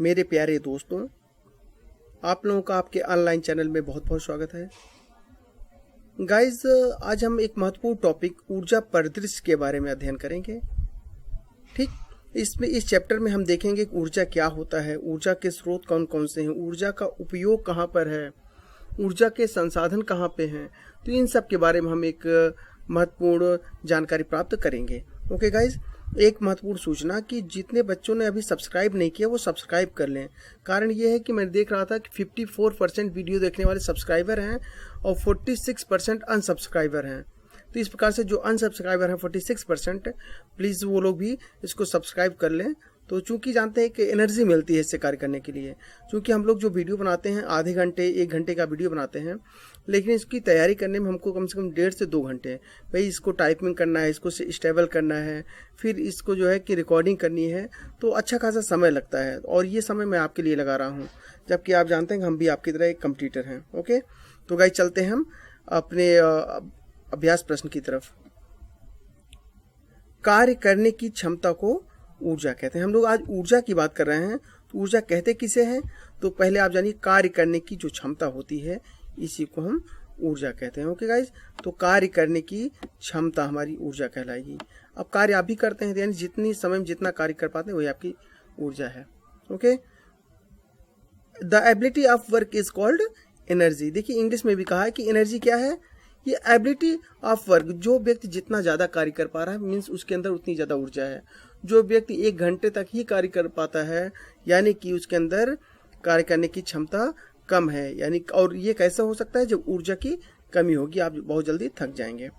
मेरे प्यारे दोस्तों, आप लोगों का आपके ऑनलाइन चैनल में बहुत बहुत स्वागत है। गाइस, आज हम एक महत्वपूर्ण टॉपिक ऊर्जा परिदृश्य के बारे में अध्ययन करेंगे। ठीक, इसमें इस चैप्टर में हम देखेंगे कि ऊर्जा क्या होता है, ऊर्जा के स्रोत कौन कौन से हैं, ऊर्जा का उपयोग कहाँ पर है, ऊर्जा के संसाधन कहाँ पे हैं। तो इन सब के बारे में हम एक महत्वपूर्ण जानकारी प्राप्त करेंगे। ओके गाइस, एक महत्वपूर्ण सूचना कि जितने बच्चों ने अभी सब्सक्राइब नहीं किया वो सब्सक्राइब कर लें। कारण ये है कि मैं देख रहा था कि 54% वीडियो देखने वाले सब्सक्राइबर हैं और 46% अनसब्सक्राइबर हैं। तो इस प्रकार से जो अनसब्सक्राइबर हैं 46%, प्लीज़ वो लोग भी इसको सब्सक्राइब कर लें। तो चूंकि जानते हैं कि एनर्जी मिलती है इससे कार्य करने के लिए, चूंकि हम लोग जो वीडियो बनाते हैं आधे घंटे 1 घंटे का वीडियो बनाते हैं, लेकिन इसकी तैयारी करने में हमको कम से कम 1.5 से 2 घंटे, भाई इसको टाइपिंग करना है, इसको स्टेबल करना है, फिर इसको जो है कि रिकॉर्डिंग करनी है, तो अच्छा खासा समय लगता है। और ये समय मैं आपके लिए लगा रहा हूँ, जबकि आप जानते हैं कि हम भी आपकी तरह एक कंप्यूटर हैं। ओके, तो गाइस चलते हैं हम अपने अभ्यास प्रश्न की तरफ। कार्य करने की क्षमता को ऊर्जा कहते हैं। हम लोग आज ऊर्जा की बात कर रहे हैं, तो ऊर्जा कहते किसे हैं? तो पहले आप जानिए, कार्य करने की जो क्षमता होती है इसी को हम ऊर्जा कहते हैं। ओके गाइज, तो कार्य करने की क्षमता हमारी ऊर्जा कहलाएगी। अब कार्य आप भी करते हैं, यानी जितनी समय में जितना कार्य कर पाते हैं वही आपकी ऊर्जा है। Okay, the ability of work is called energy. देखिए इंग्लिश में भी कहा है कि एनर्जी क्या है, ये एबिलिटी ऑफ वर्क। जो व्यक्ति जितना ज़्यादा कार्य कर पा रहा है मीन्स उसके अंदर उतनी ज़्यादा ऊर्जा है। जो व्यक्ति 1 घंटे तक ही कार्य कर पाता है यानी कि उसके अंदर कार्य करने की क्षमता कम है, यानी। और ये कैसा हो सकता है? जब ऊर्जा की कमी होगी, आप बहुत जल्दी थक जाएंगे।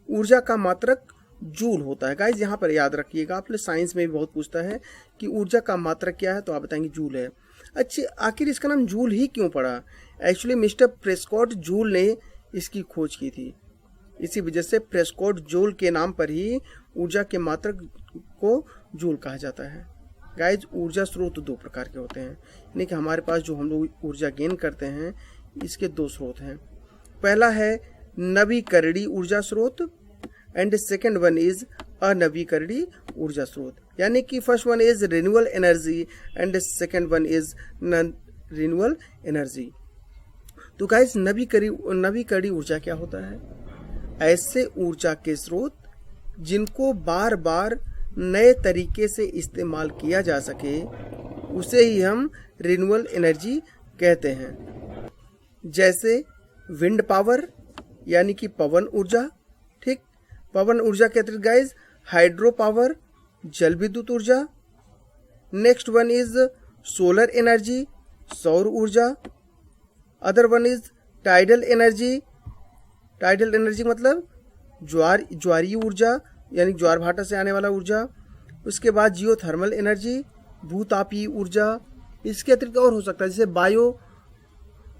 ऊर्जा का मात्रक जूल होता है। गाइज यहाँ पर याद रखिएगा, आप साइंस में भी बहुत पूछता है कि ऊर्जा का मात्रक क्या है, तो आप बताएंगे जूल है। अच्छी, आखिर इसका नाम जूल ही क्यों पड़ा? एक्चुअली मिस्टर प्रेस्कॉट जूल ने इसकी खोज की थी, इसी वजह से प्रेस्कॉट जूल के नाम पर ही ऊर्जा के मात्रक को जूल कहा जाता है। गाइज, ऊर्जा स्रोत 2 प्रकार के होते हैं, यानी कि हमारे पास जो हम लोग ऊर्जा गेन करते हैं इसके 2 स्रोत हैं। पहला है नवीकरणीय ऊर्जा स्रोत एंड सेकेंड वन इज अनवीकरणीय ऊर्जा स्रोत, यानी कि first one is renewable energy and second one is non renewable energy. तो गाइज, नवीकरणीय ऊर्जा क्या होता है? ऐसे ऊर्जा के स्रोत जिनको बार बार नए तरीके से इस्तेमाल किया जा सके उसे ही हम रिन्यूएबल एनर्जी कहते हैं। जैसे विंड पावर यानी कि पवन ऊर्जा। ठीक, पवन ऊर्जा के अतिरिक्त गाइज हाइड्रो पावर, जल विद्युत ऊर्जा। Next one is solar energy, सौर ऊर्जा। Other one is tidal energy. Tidal energy मतलब ज्वारीय ऊर्जा, यानी ज्वार भाटा से आने वाला ऊर्जा। उसके बाद जियोथर्मल एनर्जी, भूतापीय ऊर्जा। इसके अतिरिक्त और हो सकता है, जैसे बायो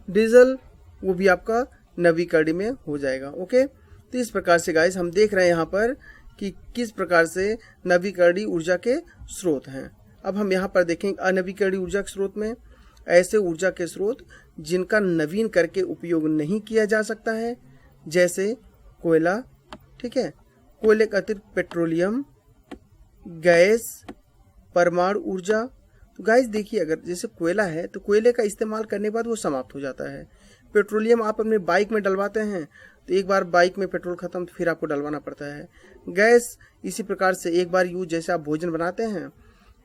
डीजल, वो भी आपका नवीकरणीय में हो जाएगा। ओके, तो इस प्रकार से गाइस हम देख रहे हैं यहाँ पर कि किस प्रकार से नवीकरणीय ऊर्जा के स्रोत हैं। अब हम यहाँ पर देखेंगे अनवीकरणीय ऊर्जा के स्रोत में ऐसे ऊर्जा के स्रोत जिनका नवीन करके उपयोग नहीं किया जा सकता है, जैसे कोयला। ठीक है, कोयले के अतिरिक्त पेट्रोलियम, गैस, परमाणु ऊर्जा। तो गाइस देखिए, अगर जैसे कोयला है तो कोयले का इस्तेमाल करने के बाद वो समाप्त हो जाता है। पेट्रोलियम आप अपने बाइक में डलवाते हैं तो एक बार बाइक में पेट्रोल खत्म तो फिर आपको डलवाना पड़ता है। गैस इसी प्रकार से एक बार यूज, जैसे आप भोजन बनाते हैं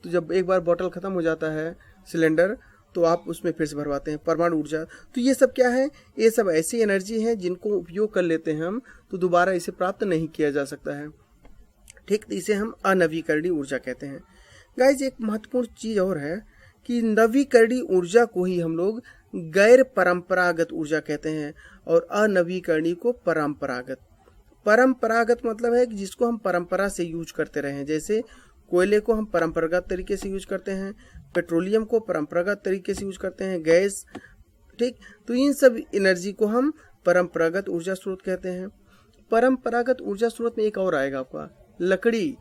तो जब एक बार बोतल खत्म हो जाता है सिलेंडर, तो आप उसमें फिर से भरवाते हैं। परमाणु ऊर्जा, तो ये सब क्या है? ये सब ऐसी एनर्जी है जिनको उपयोग कर लेते हैं हम तो दोबारा इसे प्राप्त नहीं किया जा सकता है। ठीक, तो इसे हम अनवीकरणीय ऊर्जा कहते हैं। गाइज, एक महत्वपूर्ण चीज और है कि नवीकरणीय ऊर्जा को ही हम लोग गैर परंपरागत ऊर्जा कहते हैं और अनवीकरणीय को परंपरागत। परंपरागत मतलब है कि जिसको हम परंपरा से यूज करते रहे हैं, जैसे कोयले को हम परंपरागत तरीके से यूज करते हैं, पेट्रोलियम को परंपरागत तरीके से यूज करते हैं, गैस। ठीक, तो इन सब एनर्जी को हम परंपरागत ऊर्जा स्रोत कहते हैं। परंपरागत ऊर्जा स्रोत में एक और आएगा आपका लकड़ी।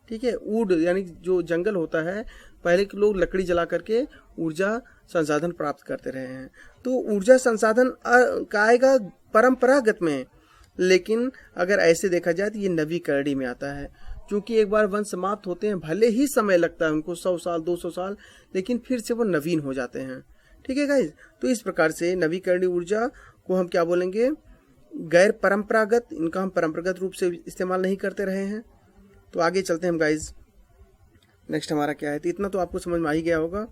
ठीक है, वुड यानी जो जंगल होता है, पहले के लोग लकड़ी जला करके ऊर्जा संसाधन प्राप्त करते रहे हैं। तो ऊर्जा संसाधन का आएगा परंपरागत में, लेकिन अगर ऐसे देखा जाए तो ये नवीकरणीय में आता है। क्योंकि एक बार वन समाप्त होते हैं, भले ही समय लगता है उनको 100 साल 200 साल, लेकिन फिर से वो नवीन हो जाते हैं। ठीक है गाइज, तो इस प्रकार से नवीकरणीय ऊर्जा को हम क्या बोलेंगे, गैर परंपरागत, इनका हम परंपरागत रूप से इस्तेमाल नहीं करते रहे हैं। तो आगे चलते हैं हम गाइज, नेक्स्ट हमारा क्या है। तो इतना तो आपको समझ में आ ही गया होगा।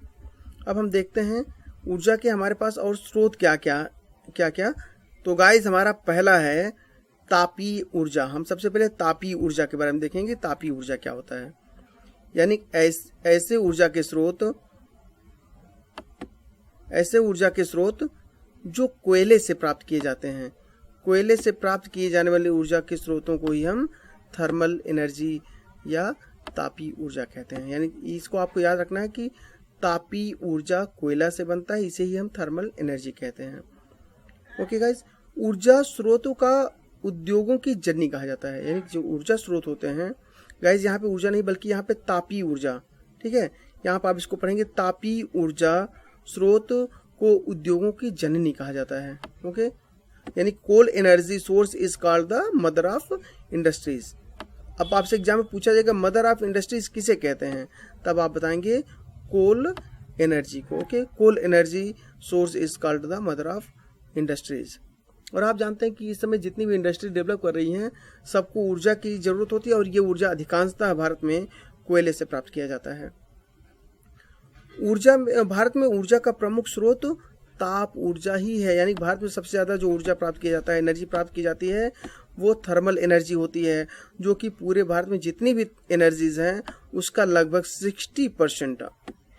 अब हम देखते हैं ऊर्जा के हमारे पास और स्रोत क्या क्या। तो गाइज हमारा पहला है तापीय ऊर्जा। हम सबसे पहले तापीय ऊर्जा के बारे में देखेंगे। तापीय ऊर्जा क्या होता है, यानी ऐसे ऊर्जा के स्रोत जो कोयले से प्राप्त किए जाते हैं। कोयले से प्राप्त किए जाने वाले ऊर्जा के स्रोतों को ही हम थर्मल एनर्जी या तापीय ऊर्जा कहते हैं। यानी इसको आपको याद रखना है कि तापीय ऊर्जा कोयला से बनता है, इसे ही हम थर्मल एनर्जी कहते हैं। ओके गाइस, ऊर्जा स्रोतों का उद्योगों की जननी कहा जाता है। यानी जो ऊर्जा स्रोत होते हैं गाइस, यहाँ पे ऊर्जा नहीं बल्कि यहाँ पे तापीय ऊर्जा, ठीक है, यहाँ पे आप इसको पढ़ेंगे, तापीय ऊर्जा स्रोत को उद्योगों की जननी कहा जाता है। ओके, यानी coal energy source is called the mother of industries. अब आपसे एग्जाम में पूछा जाएगा मदर ऑफ इंडस्ट्रीज किसे कहते हैं, तब आप बताएंगे कोल एनर्जी को। Okay, coal energy source is called the mother of industries. और आप जानते हैं कि इस समय जितनी भी इंडस्ट्री डेवलप कर रही हैं, सबको ऊर्जा की जरूरत होती है, और ये ऊर्जा अधिकांशतः भारत में कोयले से प्राप्त किया जाता है। भारत में ऊर्जा का प्रमुख स्रोत ताप ऊर्जा ही है। यानी भारत में सबसे ज़्यादा जो ऊर्जा प्राप्त किया जाता है, एनर्जी प्राप्त की जाती है, वो थर्मल एनर्जी होती है, जो कि पूरे भारत में जितनी भी एनर्जीज हैं उसका लगभग 60%,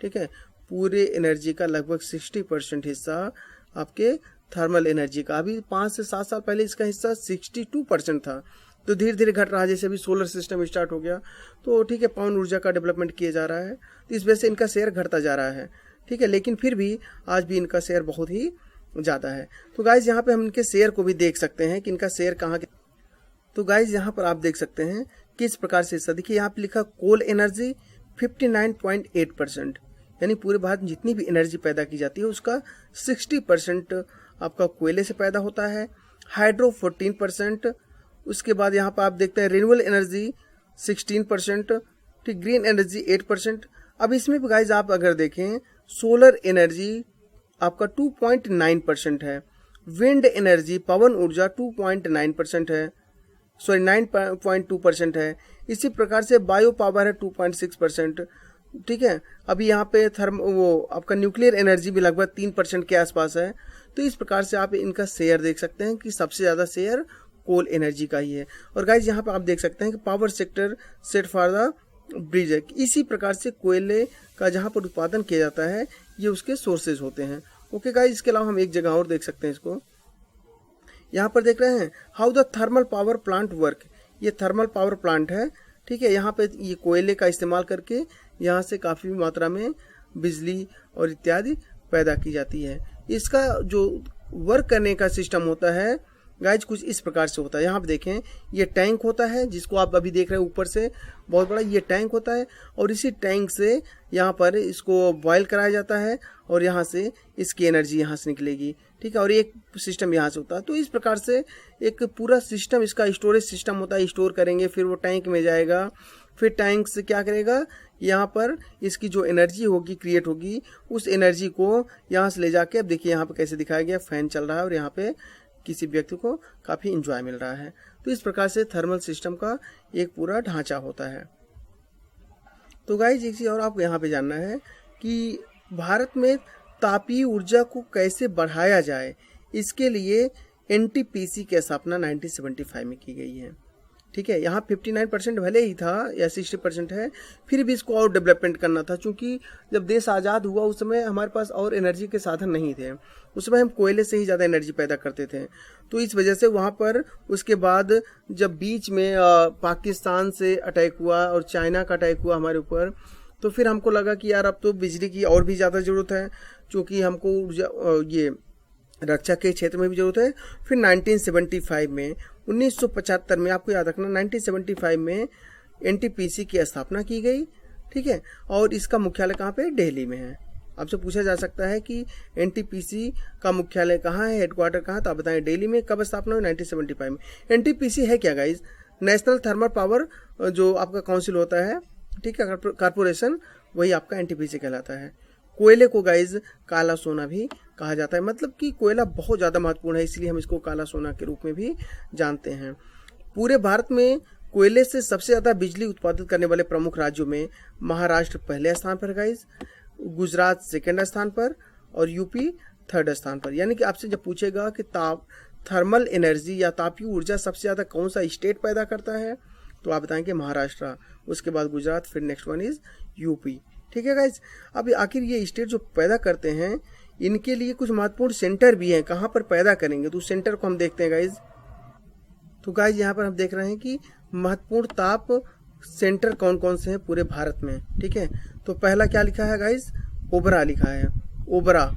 ठीक है, पूरे एनर्जी का लगभग 60% हिस्सा आपके थर्मल एनर्जी का। अभी 5 से 7 साल पहले इसका हिस्सा 62% था, तो धीरे धीरे घट रहा है। जैसे अभी सोलर सिस्टम स्टार्ट हो गया, तो ठीक है, पवन ऊर्जा का डेवलपमेंट किया जा रहा है, तो इस वजह से इनका शेयर घटता जा रहा है, ठीक है, लेकिन फिर भी आज भी इनका शेयर बहुत ही ज़्यादा है। तो गाइज यहाँ पे हम इनके शेयर को भी देख सकते हैं कि इनका शेयर कहाँ के। तो गाइज यहाँ पर आप देख सकते हैं किस प्रकार से हिस्सा, देखिए यहाँ पे लिखा कोल एनर्जी 59.8%, यानी पूरे भारत में जितनी भी एनर्जी पैदा की जाती है उसका 60% आपका कोयले से पैदा होता है। हाइड्रो 14%, उसके बाद यहाँ पर आप देखते हैं रिन्यूएबल एनर्जी 16%, ठीक, ग्रीन एनर्जी 8%। अब इसमें भी गाइज आप अगर देखें, सोलर एनर्जी आपका 2.9% है, विंड एनर्जी पवन ऊर्जा 2.9% है, 9.2% है। इसी प्रकार से बायो पावर है 2.6%, ठीक है। अभी यहाँ पे आपका न्यूक्लियर एनर्जी भी लगभग 3% के आसपास है। तो इस प्रकार से आप इनका शेयर देख सकते हैं कि सबसे ज़्यादा शेयर कोल एनर्जी का ही है। और गाइज यहाँ पे आप देख सकते हैं कि power sector set for the bridge है। इसी प्रकार से कोयले का जहाँ पर उत्पादन किया जाता है, ये उसके सोर्सेज होते हैं। ओके गाइज, इसके अलावा हम एक जगह और देख सकते हैं इसको, यहाँ पर देख रहे हैं how the thermal power plant work. ये थर्मल पावर प्लांट है, ठीक है, यहाँ पे ये कोयले का इस्तेमाल करके यहाँ से काफ़ी मात्रा में बिजली और इत्यादि पैदा की जाती है। इसका जो वर्क करने का सिस्टम होता है गाइज कुछ इस प्रकार से होता है। यहाँ पे देखें, ये टैंक होता है जिसको आप अभी देख रहे हैं ऊपर से, बहुत बड़ा ये टैंक होता है, और इसी टैंक से यहाँ पर इसको बॉयल कराया जाता है, और यहाँ से इसकी एनर्जी यहाँ से निकलेगी, ठीक है, और एक सिस्टम यहाँ से होता है। तो इस प्रकार से एक पूरा सिस्टम, इसका स्टोरेज सिस्टम होता है। स्टोर करेंगे, फिर वो टैंक में जाएगा, फिर टैंक से क्या करेगा, यहाँ पर इसकी जो एनर्जी होगी क्रिएट होगी, उस एनर्जी को यहाँ से ले जाके, अब देखिए यहाँ पर कैसे दिखाया गया, फैन चल रहा है और यहाँ पे किसी व्यक्ति को काफ़ी इंजॉय मिल रहा है। तो इस प्रकार से थर्मल सिस्टम का एक पूरा ढांचा होता है। तो गाइस एक चीज़ और आपको यहाँ पे जानना है कि भारत में तापीय ऊर्जा को कैसे बढ़ाया जाए, इसके लिए एनटीपीसी की स्थापना 1975 में की गई है, ठीक है। यहाँ 59% भले ही था या 60% है, फिर भी इसको और डेवलपमेंट करना था, क्योंकि जब देश आज़ाद हुआ उस समय हमारे पास और एनर्जी के साधन नहीं थे। उस समय हम कोयले से ही ज़्यादा एनर्जी पैदा करते थे। तो इस वजह से वहाँ पर उसके बाद जब बीच में पाकिस्तान से अटैक हुआ और चाइना का अटैक हुआ हमारे ऊपर, तो फिर हमको लगा कि यार अब तो बिजली की और भी ज़्यादा ज़रूरत है, क्योंकि हमको ये रक्षा के क्षेत्र में भी जरूरत है। फिर 1975 में 1975 में आपको याद रखना 1975 में एनटीपीसी की स्थापना की गई, ठीक है, और इसका मुख्यालय कहाँ पे, दिल्ली में है। आपसे पूछा जा सकता है कि एनटीपीसी का मुख्यालय कहाँ है, हेडक्वार्टर कहाँ, तो आप बताएं दिल्ली में। कब स्थापना हुई, 1975 में। एनटीपीसी है क्या गाइज, नेशनल थर्मल पावर जो आपका काउंसिल होता है, ठीक है, कारपोरेशन, वही आपका एनटीपीसी कहलाता है। कोयले को गाइज काला सोना भी कहा जाता है, मतलब कि कोयला बहुत ज़्यादा महत्वपूर्ण है, इसलिए हम इसको काला सोना के रूप में भी जानते हैं। पूरे भारत में कोयले से सबसे ज़्यादा बिजली उत्पादित करने वाले प्रमुख राज्यों में महाराष्ट्र पहले स्थान पर गाइज, गुजरात सेकंड स्थान पर और यूपी थर्ड स्थान पर। यानी कि आपसे जब पूछेगा कि थर्मल एनर्जी या तापीय ऊर्जा सबसे ज़्यादा कौन सा स्टेट पैदा करता है, तो आप बताएंगे महाराष्ट्र, उसके बाद गुजरात, फिर नेक्स्ट वन इज यूपी। ठीक है गाइज। अब आखिर ये स्टेट जो पैदा करते हैं इनके लिए कुछ महत्वपूर्ण सेंटर भी हैं, कहाँ पर पैदा करेंगे, तो सेंटर को हम देखते हैं गाइज। तो गाइज यहाँ पर हम देख रहे हैं कि महत्वपूर्ण ताप सेंटर कौन कौन से हैं पूरे भारत में। ठीक है, तो पहला क्या लिखा है गाइज, ओबरा लिखा है, ओबरा।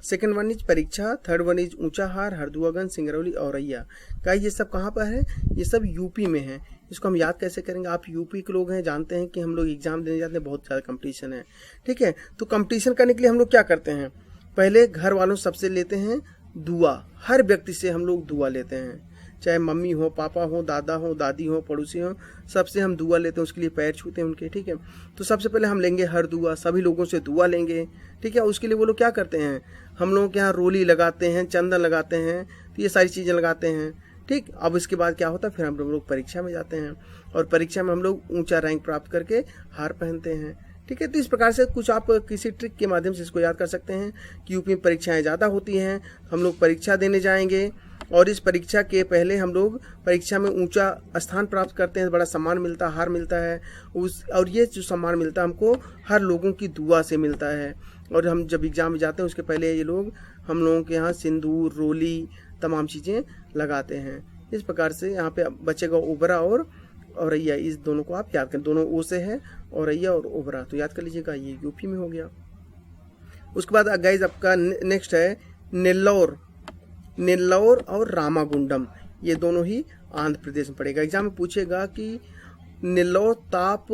सेकंड वन इज परीक्षा, third one is Unchahar, Harduaganj, Singrauli, Auraiya. Guys ये सब कहाँ पर है, ये सब यूपी में है। इसको हम याद कैसे करेंगे, आप यूपी के लोग हैं, जानते हैं कि हम लोग एग्जाम देने जाते हैं, बहुत ज़्यादा कंपटीशन है। ठीक है, तो कंपटीशन करने के लिए हम लोग क्या करते हैं, पहले घर वालों सबसे लेते हैं दुआ, हर व्यक्ति से हम लोग दुआ लेते हैं, चाहे मम्मी हो, पापा हो, दादा हो, दादी हो, पड़ोसी हो, सबसे हम दुआ लेते हैं, उसके लिए पैर छूते हैं उनके। ठीक है, तो सबसे पहले हम लेंगे हर दुआ, सभी लोगों से दुआ लेंगे। ठीक है, उसके लिए वो लोग क्या करते हैं, हम लोगों के यहाँ रोली लगाते हैं, चंदन लगाते हैं, तो ये सारी चीज़ें लगाते हैं। ठीक, अब इसके बाद क्या होता है, फिर हम लोग परीक्षा में जाते हैं और परीक्षा में हम लोग ऊंचा रैंक प्राप्त करके हार पहनते हैं। ठीक है, तो इस प्रकार से कुछ आप किसी ट्रिक के माध्यम से इसको याद कर सकते हैं कि यूपी में परीक्षाएं ज़्यादा होती हैं, हम लोग परीक्षा देने जाएंगे और इस परीक्षा के पहले हम लोग परीक्षा में ऊंचा स्थान प्राप्त करते हैं, बड़ा सम्मान मिलता है, हार मिलता है और ये जो सम्मान मिलता है हमको हर लोगों की दुआ से मिलता है। और हम जब एग्ज़ाम में जाते हैं उसके पहले ये लोग हम लोगों के यहाँ सिंदूर, रोली, तमाम चीज़ें लगाते हैं। इस प्रकार से यहाँ पे बचेगा ओबरा और औरैया, इस दोनों को आप याद करें, दोनों ओ से है, औरैया और ओबरा, तो याद कर लीजिएगा, ये यूपी में हो गया। उसके बाद गाइज आपका नेक्स्ट है नेल्लौर, नेल्लौर और रामागुंडम, ये दोनों ही आंध्र प्रदेश में पड़ेगा। एग्जाम में पूछेगा कि नेल्लौर ताप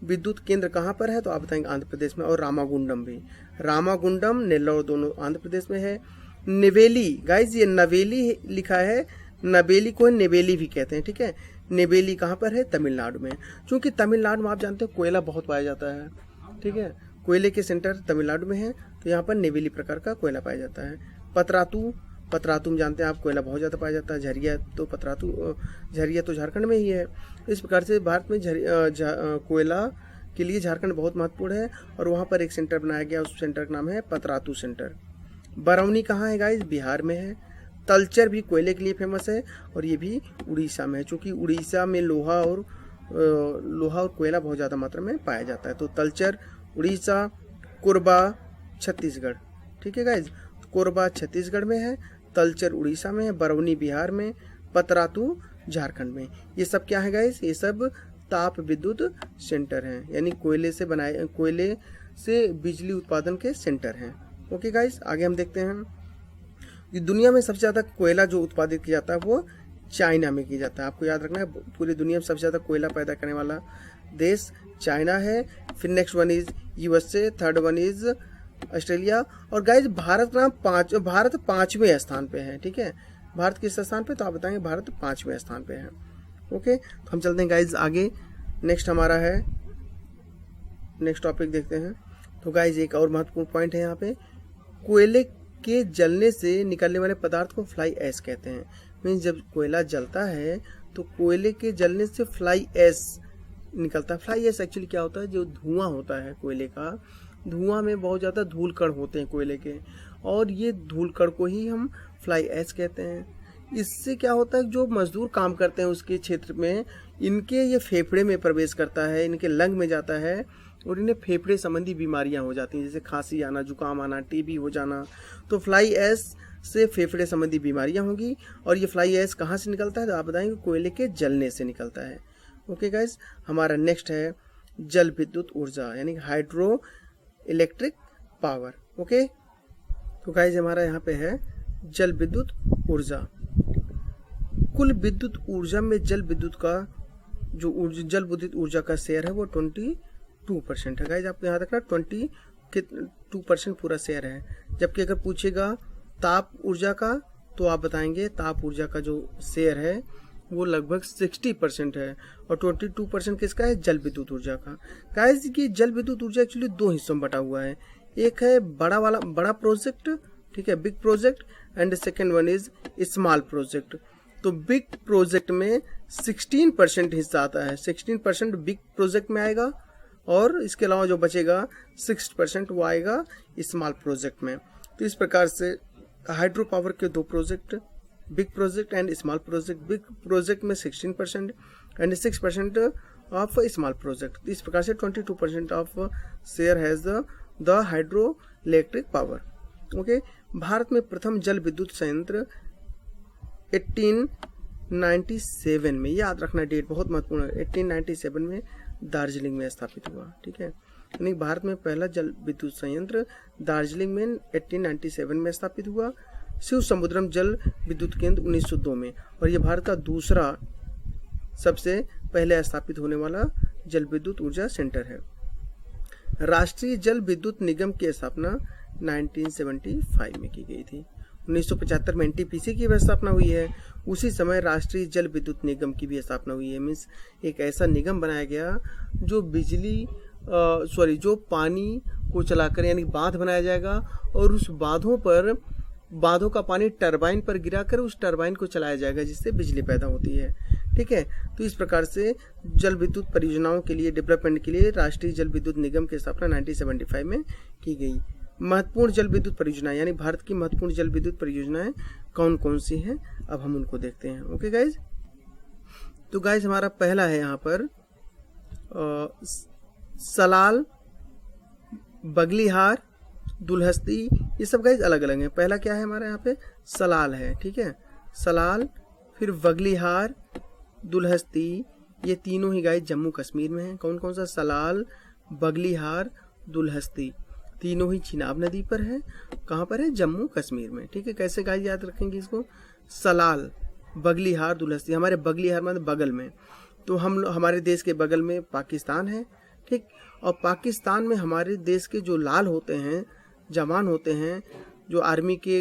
विद्युत केंद्र कहाँ पर है, तो आप बताएंगे आंध्र प्रदेश में, और रामागुंडम भी, रामागुंडम, नेल्लौर दोनों आंध्र प्रदेश में है। नेवेली गाइज, ये नवेली लिखा है, नवेली को नेवेली भी कहते हैं। ठीक है, नेवेली कहाँ पर है, तमिलनाडु में, क्योंकि तमिलनाडु में आप जानते हो कोयला बहुत पाया जाता है। ठीक है, कोयले के सेंटर तमिलनाडु में है, तो यहाँ पर नेवेली प्रकार का कोयला पाया जाता है। पतरातू, पतरातू में जानते हैं आप कोयला बहुत ज़्यादा पाया जाता है। झरिया तो झरिया तो झारखंड में ही है। इस प्रकार से भारत में कोयला के लिए झारखंड बहुत महत्वपूर्ण है और वहाँ पर एक सेंटर बनाया गया, उस सेंटर का नाम है पतरातू सेंटर। बरौनी कहाँ है गाइज, बिहार में है। तलचर भी कोयले के लिए फेमस है और ये भी उड़ीसा में है, चूँकि उड़ीसा में लोहा और कोयला बहुत ज़्यादा मात्रा में पाया जाता है। तो तलचर उड़ीसा, कोरबा छत्तीसगढ़। ठीक है गाइज, कोरबा छत्तीसगढ़ में है, तलचर उड़ीसा में है, बरौनी बिहार में, पतरातू झारखंड में। ये सब क्या है गाइज, ये सब ताप विद्युत सेंटर हैं, यानी कोयले से बिजली उत्पादन के सेंटर हैं। ओके गाइज, आगे हम देखते हैं कि दुनिया में सबसे ज़्यादा कोयला जो उत्पादित किया जाता है वो चाइना में किया जाता है। आपको याद रखना है, पूरी दुनिया में सबसे ज़्यादा कोयला पैदा करने वाला देश चाइना है। फिर next one is USA, third one is Australia, और गाइज भारत पाँचवें स्थान पे है। ठीक है, भारत किस स्थान पे, तो आप बताएंगे भारत 5वें स्थान पे है। ओके, तो हम चलते हैं गाइज आगे। नेक्स्ट हमारा है, नेक्स्ट टॉपिक देखते हैं। तो गाइज एक और महत्वपूर्ण पॉइंट है यहाँ पे, कोयले के जलने से निकलने वाले पदार्थ को फ्लाई ऐश कहते हैं। मीन्स जब कोयला जलता है तो कोयले के जलने से फ्लाई ऐश निकलता है। फ्लाई ऐश एक्चुअली क्या होता है, जो धुआं होता है कोयले का, धुआं में बहुत ज़्यादा धूल कण होते हैं कोयले के, और ये धूल कण को ही हम फ्लाई ऐश कहते हैं। इससे क्या होता है, जो मजदूर काम करते हैं उसके क्षेत्र में, इनके ये फेफड़े में प्रवेश करता है, इनके लंग में जाता है और इन्हें फेफड़े संबंधी बीमारियां हो जाती हैं, जैसे खांसी आना, जुकाम आना, टीबी हो जाना। तो फ्लाई ऐश से फेफड़े संबंधी बीमारियां होंगी। और ये फ्लाई ऐश कहाँ से निकलता है, तो आप बताएंगे कोयले के जलने से निकलता है। ओके गाइज, हमारा नेक्स्ट है जल विद्युत ऊर्जा, यानी हाइड्रो इलेक्ट्रिक पावर। ओके, तो गाइज हमारा यहाँ पे है जल विद्युत ऊर्जा। कुल विद्युत ऊर्जा में जल विद्युत ऊर्जा का शेयर है वो 22% है। गाइज आपको यहाँ रखना 22% पूरा शेयर है। जबकि अगर पूछेगा ताप ऊर्जा का, तो आप बताएंगे ताप ऊर्जा का जो शेयर है वो लगभग 60% है, और 22% किसका है, जल विद्युत ऊर्जा का। गाइस कि जल विद्युत ऊर्जा एक्चुअली दो हिस्सों में बटा हुआ है, एक है बड़ा प्रोजेक्ट, ठीक है, big project, and second one is small project. तो बिग प्रोजेक्ट में 16% हिस्सा आता है, 16% बिग प्रोजेक्ट में आएगा, और इसके अलावा जो बचेगा 6% वो आएगा स्मॉल प्रोजेक्ट में। तो इस प्रकार से हाइड्रो पावर के दो project, big project and small project. Big project में 16% एंड 6% ऑफ स्मॉल प्रोजेक्ट। इस प्रकार से 22% of share has the hydro electric power. Okay, Bharat में प्रथम जल विद्युत संयंत्र 1897 में, याद रखना डेट बहुत महत्वपूर्ण है, 1897 में दार्जिलिंग में स्थापित हुआ, ठीक है। यानी भारत में पहला जल विद्युत संयंत्र दार्जिलिंग में 1897 में स्थापित हुआ। शिव समुद्रम जल विद्युत केंद्र 1902 में, और ये भारत का दूसरा सबसे पहले स्थापित होने वाला जल विद्युत ऊर्जा सेंटर है। राष्ट्रीय जल विद्युत निगम की स्थापना 1975 में की गई थी। 1975 में एनटीपीसी की भी स्थापना हुई है। उसी समय राष्ट्रीय जल विद्युत निगम की भी स्थापना हुई है। मीन्स एक ऐसा निगम बनाया गया जो जो पानी को चलाकर, यानी बांध बनाया जाएगा, और उस बांधों का पानी टरबाइन पर गिराकर उस टरबाइन को चलाया जाएगा, जिससे बिजली पैदा होती है, ठीक है। तो इस प्रकार से जल विद्युत परियोजनाओं के लिए, डेवलपमेंट के लिए राष्ट्रीय जल विद्युत निगम की स्थापना 1975 में की गई। महत्वपूर्ण जल विद्युत परियोजनाएं, यानी भारत की महत्वपूर्ण जल विद्युत परियोजनाएं कौन कौन सी हैं, अब हम उनको देखते हैं। ओके गाइज, तो गाइज हमारा पहला है यहाँ पर सलाल, बगलीहार, दुलहस्ती, ये सब गाइज अलग अलग हैं। पहला क्या है हमारा यहाँ पे, सलाल है, ठीक है, सलाल, फिर बगलीहार, दुलहस्ती, ये तीनों ही गाइज जम्मू कश्मीर में हैं। कौन कौन सा, सलाल, बगलीहार, दुलहस्ती, तीनों ही चिनाब नदी पर है। कहाँ पर है, जम्मू कश्मीर में, ठीक है। कैसे गाइज याद रखेंगे इसको, सलाल, बगलीहार, दुलहस्ती, हमारे बगलीहार मतलब बगल में, तो हमारे देश के बगल में पाकिस्तान है, ठीक। और पाकिस्तान में हमारे देश के जो लाल होते हैं, जवान होते हैं, जो आर्मी के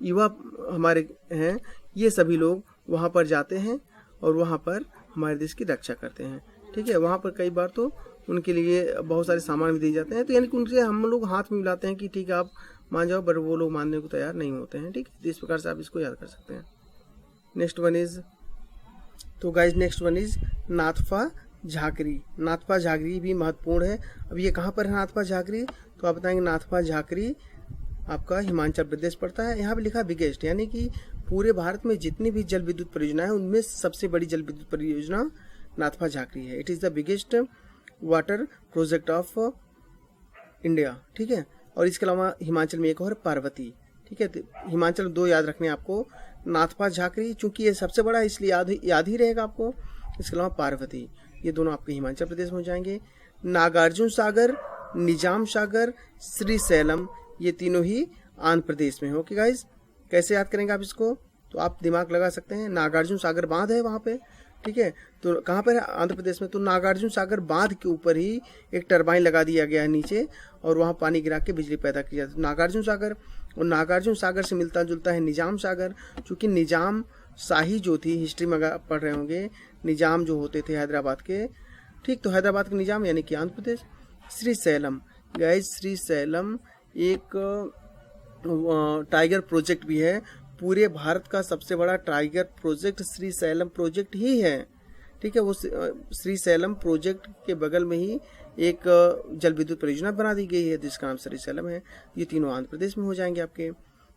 युवा हमारे हैं, ये सभी लोग वहाँ पर जाते हैं और वहाँ पर हमारे देश की रक्षा करते हैं, ठीक है। वहाँ पर कई बार तो उनके लिए बहुत सारे सामान भी दिए जाते हैं, तो यानी कि उनसे हम लोग हाथ में मिलाते हैं कि ठीक है आप मान जाओ, बट वो लोग मानने को तैयार नहीं होते हैं, ठीक है। इस प्रकार से आप इसको याद कर सकते हैं। नेक्स्ट वन इज, तो guys next one is Nathpa Jhakri. Nathpa Jhakri भी महत्वपूर्ण है। अब ये कहाँ पर है नाथपा झाकरी, तो आप बताएंगे नाथपा झाकरी आपका हिमाचल प्रदेश पड़ता है। यहाँ पे लिखा बिगेस्ट, यानी कि पूरे भारत में जितनी भी जल विद्युत परियोजना है उनमें सबसे बड़ी जल विद्युत परियोजना नाथपा झाकरी है। It is the biggest water project of India, ठीक है। और इसके अलावा हिमाचल में एक और पार्वती, ठीक है। तो हिमाचल में दो याद रखने आपको, नाथपा झाकरी, चूंकि ये सबसे बड़ा है इसलिए याद ही रहेगा आपको। इसके अलावा पार्वती, ये दोनों आपके हिमाचल प्रदेश में हो जाएंगे। नागार्जुन सागर, निजाम सागर, श्रीशैलम, ये तीनों ही आंध्र प्रदेश में हो। ओके गाइज, कैसे याद करेंगे आप इसको, तो आप दिमाग लगा सकते हैं। नागार्जुन सागर बांध है वहाँ पे, ठीक है। तो कहाँ पर है, आंध्र प्रदेश में। तो नागार्जुन सागर बांध के ऊपर ही एक टरबाइन लगा दिया गया है नीचे, और वहाँ पानी गिरा के बिजली पैदा की जाती है, नागार्जुन सागर। और नागार्जुन सागर से मिलता जुलता है निजाम सागर, क्योंकि निजाम शाही जो थी, हिस्ट्री में अगर पढ़ रहे होंगे, निजाम जो होते थे हैदराबाद के, ठीक, तो हैदराबाद के निजाम यानी कि आंध्र प्रदेश। श्रीशैलम, गाइज श्रीशैलम एक टाइगर प्रोजेक्ट भी है। पूरे भारत का सबसे बड़ा टाइगर प्रोजेक्ट श्रीशैलम प्रोजेक्ट ही है, ठीक है। वो श्रीशैलम प्रोजेक्ट के बगल में ही एक जल विद्युत परियोजना बना दी गई है जिसका नाम श्रीशैलम है। ये तीनों आंध्र प्रदेश में हो जाएंगे आपके।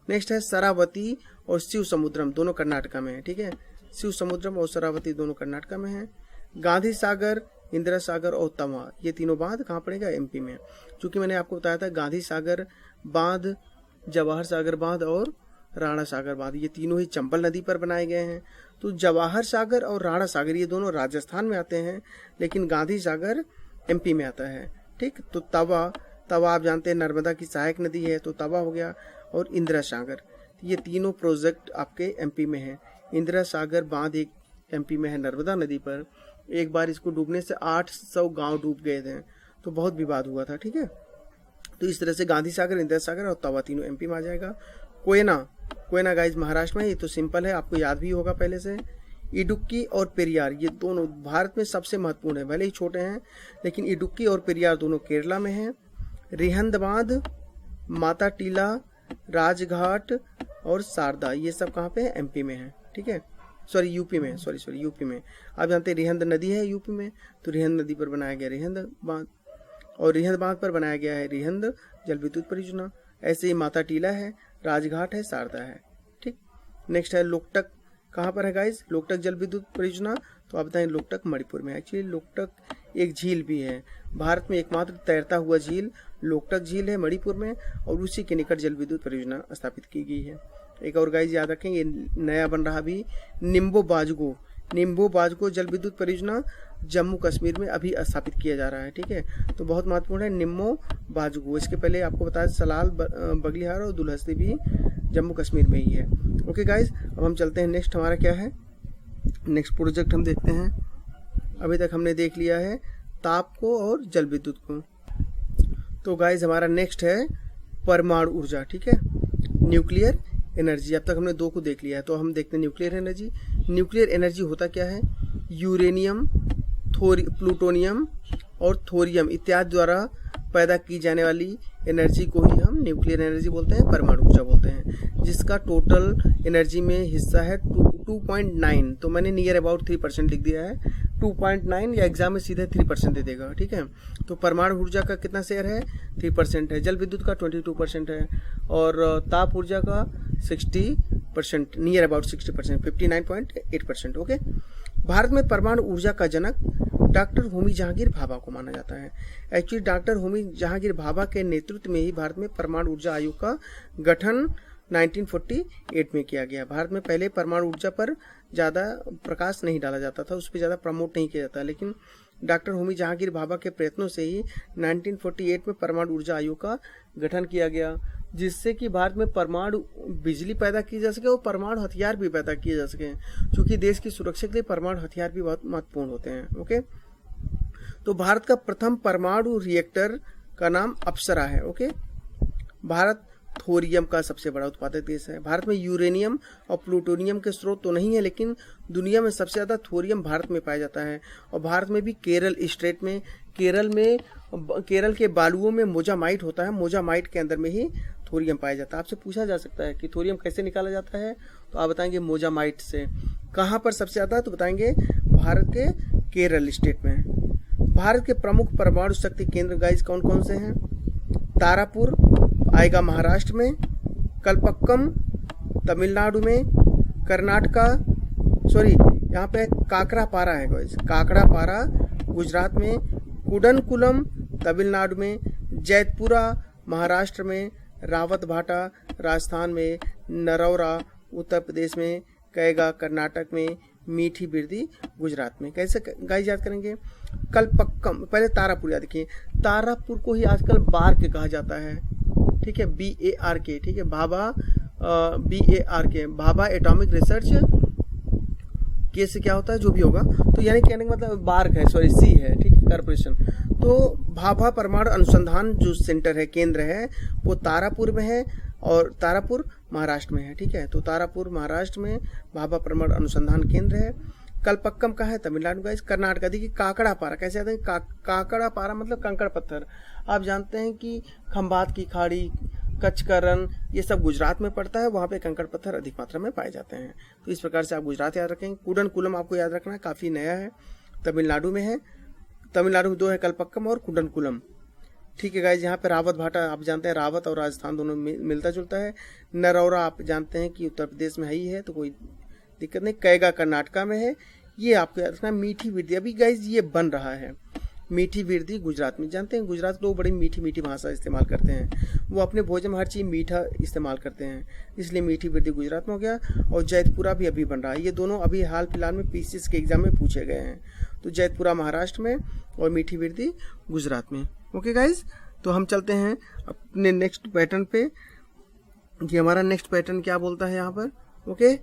नेक्स्ट है शरावती और शिव समुद्रम, दोनों कर्नाटका में है, ठीक है। शिव समुद्रम और शरावती दोनों कर्नाटका में है। गांधी सागर, इंदिरा सागर और तवा, ये तीनों बांध कहाँ पड़ेगा, एमपी में। चूंकि मैंने आपको बताया था गांधी सागर बांध, जवाहर सागर बांध और राणा सागर बांध, ये तीनों ही चंबल नदी पर बनाए गए हैं। तो जवाहर सागर और राणा सागर ये दोनों राजस्थान में आते हैं, लेकिन गांधी सागर एमपी में आता है, ठीक। तो तवा आप जानते हैं नर्मदा की सहायक नदी है, तो तवा हो गया। और इंदिरा सागर, ये तीनों प्रोजेक्ट आपके एमपी में है। इंदिरा सागर बांध एक एमपी में है नर्मदा नदी पर। एक बार इसको डूबने से 800 गांव डूब गए थे, तो बहुत विवाद हुआ था, ठीक है। तो इस तरह से गांधी सागर, इंदिरा सागर और तवा तीनों एमपी में आ जाएगा। कोयना गाइज महाराष्ट्र में, ये तो सिंपल है, आपको याद भी होगा पहले से। इडुक्की और पेरियार ये दोनों भारत में सबसे महत्वपूर्ण है, भले ही छोटे हैं लेकिन इडुक्की और पेरियार दोनों केरला में हैं। रिहंद बांध, माता टीला, राजघाट और शारदा ये सब कहाँ पे है? एमपी में है, ठीक है, सॉरी यूपी में, सॉरी यूपी में। आप जानते हैं रिहंद नदी है यूपी में, तो रिहंद नदी पर बनाया गया रिहंद बांध, और रिहंद बांध पर बनाया गया है रिहंद जल विद्युत परियोजना। ऐसे ही माता टीला है, राजघाट है, शारदा है, ठीक। नेक्स्ट है लोकटक, कहाँ पर है गाइज? लोकटक जल विद्युत परियोजना, तो आप बताएं लोकटक मणिपुर में। एक्चुअली लोकटक एक झील भी है, भारत में एकमात्र तैरता हुआ झील लोकटक झील है मणिपुर में, और उसी के निकट जल विद्युत परियोजना स्थापित की गई है। एक और गाइज याद रखें, ये नया बन रहा भी निम्बो बाजगो जल विद्युत परियोजना जम्मू कश्मीर में अभी स्थापित किया जा रहा है, ठीक है। तो बहुत महत्वपूर्ण है निम्बो बाजगो। इसके पहले आपको बताया सलाल, बगलिहार और दुलहस्ती भी जम्मू कश्मीर में ही है। ओके गाइज, अब हम चलते हैं नेक्स्ट हमारा क्या है, नेक्स्ट प्रोजेक्ट हम देखते हैं। अभी तक हमने देख लिया है ताप को और जल विद्युत को। तो गाइज हमारा नेक्स्ट है परमाणु ऊर्जा, ठीक है, न्यूक्लियर एनर्जी। अब तक हमने दो को देख लिया है, तो हम देखते हैं न्यूक्लियर एनर्जी। न्यूक्लियर एनर्जी होता क्या है? यूरेनियम, प्लूटोनियम और थोरियम इत्यादि द्वारा पैदा की जाने वाली एनर्जी को ही हम न्यूक्लियर एनर्जी बोलते हैं, परमाणु ऊर्जा बोलते हैं, जिसका टोटल एनर्जी में हिस्सा है 2.9। तो मैंने नियर अबाउट 3% लिख दिया है, 2.9, या एग्जाम में सीधे 3% दे देगा, ठीक है। तो परमाणु ऊर्जा का कितना शेयर है? 3% है। जल विद्युत का 22% है, और ताप ऊर्जा का 60%, नियर अबाउट 60%, 59.8%। ओके। भारत में परमाणु ऊर्जा का जनक डॉक्टर होमी जहांगीर भाभा को माना जाता है। एक्चुअली डॉक्टर होमी जहांगीर भाभा के नेतृत्व में ही भारत में परमाणु ऊर्जा आयोग का गठन 1948 में किया गया। भारत में पहले परमाणु ऊर्जा पर ज़्यादा प्रकाश नहीं डाला जाता था, उस पर ज़्यादा प्रमोट नहीं किया जाता, लेकिन डॉक्टर होमी जहांगीर भाभा के प्रयत्नों से ही 1948 में परमाणु ऊर्जा आयोग का गठन किया गया, जिससे कि भारत में परमाणु बिजली पैदा की जा सके और परमाणु हथियार भी पैदा किए जा सके, क्योंकि देश की सुरक्षा के लिए परमाणु हथियार भी बहुत महत्वपूर्ण होते हैं। ओके। तो भारत का प्रथम परमाणु रिएक्टर का नाम अप्सरा है। ओके। भारत थोरियम का सबसे बड़ा उत्पादक देश है। भारत में यूरेनियम और प्लूटोनियम के स्रोत तो नहीं है, लेकिन दुनिया में सबसे ज़्यादा थोरियम भारत में पाया जाता है। और भारत में भी केरल स्टेट में, केरल के बालुओं में मोजामाइट होता है, मोजामाइट के अंदर में ही थोरियम पाया जाता है। आपसे पूछा जा सकता है कि थोरियम कैसे निकाला जाता है, तो आप बताएंगे मोजामाइट से। कहाँ पर सबसे ज़्यादा, तो बताएंगे भारत के केरल स्टेट में। भारत के प्रमुख परमाणु शक्ति केंद्र गाइस कौन कौन से हैं? तारापुर आएगा महाराष्ट्र में, कलपक्कम तमिलनाडु में, कर्नाटका, सॉरी यहाँ पे काकरापारा है गाइस, काकरापारा गुजरात में, कुडनकुलम तमिलनाडु में, जैतपुरा महाराष्ट्र में, रावतभाटा राजस्थान में, नरौरा उत्तर प्रदेश में, कैगा कर्नाटक में, मीठी बिरदी गुजरात में। कैसे गाइस याद करेंगे? कलपक्कम, पहले तारापुर याद रखिए, तारापुर को ही आजकल बार्क कहा जाता है, ठीक है, BARK, ठीक है, Bhabha BARK, Bhabha atomic research के से क्या होता है, जो भी होगा, तो यानी कहने का मतलब बार्क है, सॉरी C है, ठीक है, कॉर्पोरेशन। तो भाभा परमाणु अनुसंधान जो सेंटर है, केंद्र है, वो तारापुर में है, और तारापुर महाराष्ट्र में है, ठीक है। तो तारापुर महाराष्ट्र में भाभा परमाणु अनुसंधान केंद्र है। कलपक्कम का है तमिलनाडु का। कर्नाटक देखिए काकड़ापारा, कैसे आते हैं? काकड़ापारा मतलब कंकड़ पत्थर। आप जानते हैं कि खंभात की खाड़ी, कच्छ का रण, ये सब गुजरात में पड़ता है, वहाँ पे कंकड़ पत्थर अधिक मात्रा में पाए जाते हैं। तो इस प्रकार से आप गुजरात याद रखेंगे। कुडनकुलम आपको याद रखना है, काफ़ी नया है, तमिलनाडु में है। तमिलनाडु में दो है, कलपक्कम और कुडनकुलम, ठीक है गाइज। यहाँ पे रावत भाटा आप जानते हैं, रावत और राजस्थान दोनों मिलता जुलता है। नरौरा आप जानते हैं कि उत्तर प्रदेश में ही है, तो कोई दिक्कत नहीं। कैगा कर्नाटका में है, ये आपको याद रखना। मीठी बिरदी अभी गाइज ये बन रहा है, मीठी बिरदी गुजरात में। जानते हैं गुजरात के लोग बड़ी मीठी मीठी भाषा इस्तेमाल करते हैं, वो अपने भोजन में हर चीज़ मीठा इस्तेमाल करते हैं, इसलिए मीठी बिरदी गुजरात में हो गया। और जैतपुरा भी अभी बन रहा है, ये दोनों अभी हाल फिलहाल में PCS के एग्जाम में पूछे गए हैं। तो जैतपुरा महाराष्ट्र में और मीठी बिरदी गुजरात में। ओके गाइज, तो हम चलते हैं अपने नेक्स्ट पैटर्न पे कि हमारा नेक्स्ट पैटर्न क्या बोलता है यहाँ पर। ओके,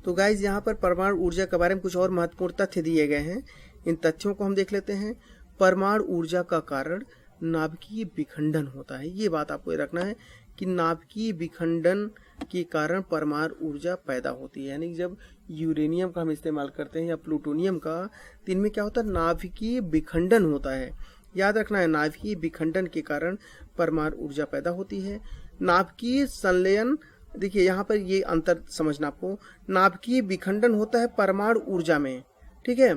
तो गाइज यहाँ पर परमाणु ऊर्जा के बारे में कुछ और महत्वपूर्ण तथ्य दिए गए हैं, इन तथ्यों को हम देख लेते हैं। परमाणु ऊर्जा का कारण नाभिकीय विखंडन होता है, ये बात आपको रखना है कि नाभिकीय विखंडन के कारण परमाणु ऊर्जा पैदा होती है। यानी जब यूरेनियम का हम इस्तेमाल करते हैं या प्लूटोनियम का, तो इनमें क्या होता है, नाभिकीय विखंडन होता है। याद रखना है, नाभिकीय विखंडन के कारण परमाणु ऊर्जा पैदा होती है। नाभिकीय संलयन, देखिए यहाँ पर ये अंतर समझना आपको, नाभिकीय विखंडन होता है परमाणु ऊर्जा में, ठीक है,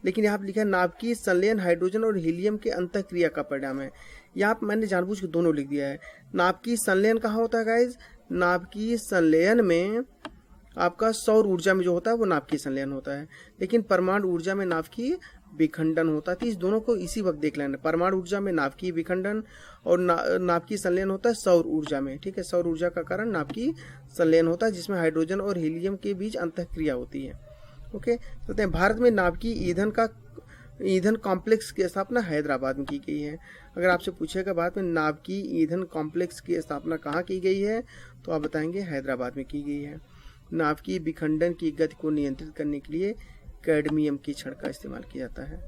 लेकिन यहाँ पर लिखा है नाभिकीय संलयन हाइड्रोजन और हीलियम के अंतःक्रिया का परिणाम है। यहाँ पर मैंने जानबूझ के दोनों लिख दिया है। नाभिकीय संलयन कहाँ होता है गाइज, नाभिकीय संलयन में आपका सौर ऊर्जा में जो होता है वो नाभिकीय संलयन होता है, लेकिन परमाणु ऊर्जा में नाभिकीय विखंडन होता है। तो इस दोनों को इसी वक्त देख लेना, परमाणु ऊर्जा में नाभिकीय विखंडन और नाभिकीय संलयन होता है सौर ऊर्जा में, ठीक है। सौर ऊर्जा का कारण नाभिकीय संलयन होता है जिसमें हाइड्रोजन और हीलियम के बीच अंतःक्रिया होती है। ओके, चलते हैं। भारत में नाभिकीय ईंधन कॉम्प्लेक्स की स्थापना हैदराबाद में की गई है। अगर आपसे पूछेगा भारत में नाभिकीय ईंधन कॉम्प्लेक्स की स्थापना कहाँ की गई है, तो आप बताएंगे हैदराबाद में की गई है। नाभिकीय विखंडन की गति को नियंत्रित करने के लिए कैडमियम की छड़ का इस्तेमाल किया जाता है।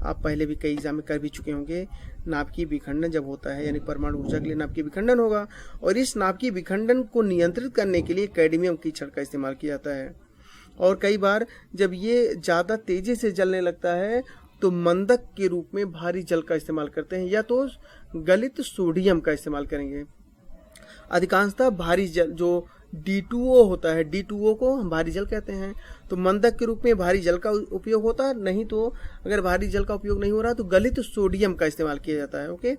आप पहले भी कई एग्जाम में कर भी चुके होंगे। नाभिकीय विखंडन जब होता है यानी परमाणु ऊर्जा के लिए नाभिकीय विखंडन होगा, और इस नाभिकीय विखंडन को नियंत्रित करने के लिए कैडमियम की छड़ का इस्तेमाल किया जाता है। और कई बार जब ये ज़्यादा तेजी से जलने लगता है तो मंदक के रूप में भारी जल का इस्तेमाल करते हैं, या तो गलित सोडियम का इस्तेमाल करेंगे। अधिकांशतः भारी जल जो D2O होता है, D2O को हम भारी जल कहते हैं, तो मंदक के रूप में भारी जल का उपयोग होता है। नहीं तो अगर भारी जल का उपयोग नहीं हो रहा तो गलित सोडियम का इस्तेमाल किया जाता है। ओके,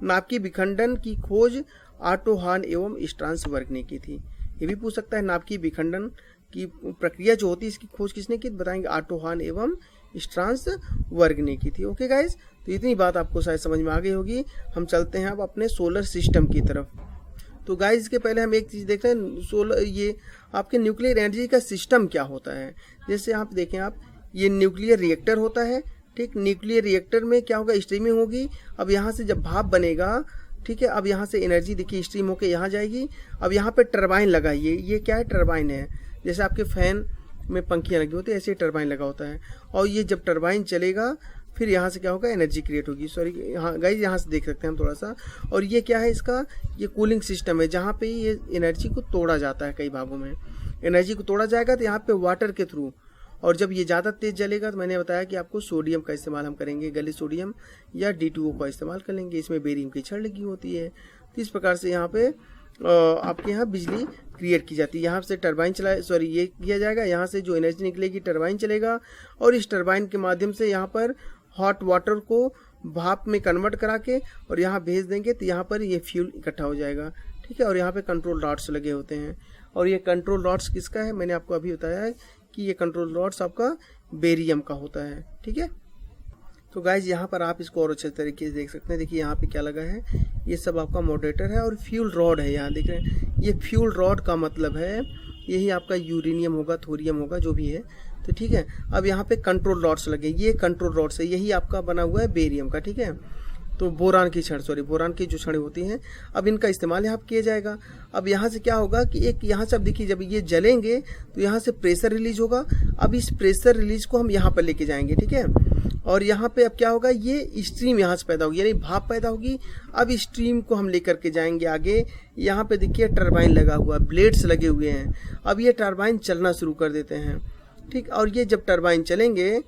नाभिकीय विखंडन की खोज ऑटो हान एवं स्ट्रासबर्ग ने की थी। ये भी पूछ सकता है, नाभिकीय विखंडन की प्रक्रिया जो होती है इसकी खोज किसने की, बताएंगे ऑटो हान एवं स्ट्रासबर्ग ने की थी। ओके गाइज, तो इतनी बात आपको शायद समझ में आ गई होगी। हम चलते हैं अब अपने सोलर सिस्टम की तरफ। तो गाइज इसके पहले हम एक चीज़ देखते हैं, सोलर ये आपके न्यूक्लियर एनर्जी का सिस्टम क्या होता है। जैसे आप देखें, आप ये न्यूक्लियर रिएक्टर होता है, ठीक। न्यूक्लियर रिएक्टर में क्या होगा, स्ट्रीमिंग होगी। अब यहाँ से जब भाप बनेगा, ठीक है, अब यहाँ से एनर्जी देखिए स्ट्रीम होकर यहाँ जाएगी। अब यहाँ पे टरबाइन लगाइए, ये क्या है, टरबाइन है। जैसे आपके फैन में पंखियाँ लगी होती है, ऐसे टरबाइन लगा होता है। और ये जब टरबाइन चलेगा फिर यहाँ से क्या होगा, एनर्जी क्रिएट होगी। सॉरी, हाँ गाइज, यहाँ से देख सकते हैं हम थोड़ा सा। और ये क्या है, इसका ये कूलिंग सिस्टम है, जहाँ पे ये एनर्जी को तोड़ा जाता है। कई भागों में एनर्जी को तोड़ा जाएगा तो यहाँ पे वाटर के थ्रू, और जब ये ज़्यादा तेज जलेगा तो मैंने बताया कि आपको सोडियम का इस्तेमाल हम करेंगे, गलित सोडियम या D2O का इस्तेमाल कर लेंगे। इसमें बेरियम की छड़ लगी होती है। तो इस प्रकार से यहाँ पे आपके यहाँ बिजली क्रिएट की जाती है। यहाँ से टरबाइन ये किया जाएगा, यहाँ से जो एनर्जी निकलेगी टरबाइन चलेगा, और इस टरबाइन के माध्यम से यहाँ पर हॉट वाटर को भाप में कन्वर्ट करा के और यहाँ भेज देंगे, तो यहाँ पर ये फ्यूल इकट्ठा हो जाएगा, ठीक है। और यहाँ पे कंट्रोल रॉड्स लगे होते हैं, और ये कंट्रोल रॉड्स किसका है, मैंने आपको अभी बताया है कि ये कंट्रोल रॉड्स आपका बेरियम का होता है, ठीक है। तो गाइज यहाँ पर आप इसको और अच्छे तरीके से देख सकते हैं। देखिए यहाँ पे क्या लगा है, ये सब आपका मॉडरेटर है और फ्यूल रॉड है। यहाँ देख रहे हैं, ये फ्यूल रॉड का मतलब है यही आपका यूरेनियम होगा, थोरियम होगा, जो भी है, तो ठीक है। अब यहाँ पे कंट्रोल रॉड्स लगे, ये कंट्रोल रॉड्स है, यही आपका बना हुआ है बेरियम का, ठीक है। तो बोरान की जो छड़ें होती हैं, अब इनका इस्तेमाल यहाँ किया जाएगा। अब यहाँ से क्या होगा कि एक यहाँ से, अब देखिए जब ये जलेंगे तो यहाँ से प्रेशर रिलीज होगा। अब इस प्रेशर रिलीज को हम यहाँ पर लेके जाएंगे, ठीक है। और यहाँ पे अब क्या होगा, ये स्ट्रीम यहाँ से पैदा होगी, यानी भाप पैदा होगी। अब इस स्ट्रीम को हम लेकर के जाएंगे आगे। यहाँ पे देखिए टरबाइन लगा हुआ, ब्लेड्स लगे हुए हैं। अब ये टरबाइन चलना शुरू कर देते हैं, ठीक। और ये जब टरबाइन चलेंगे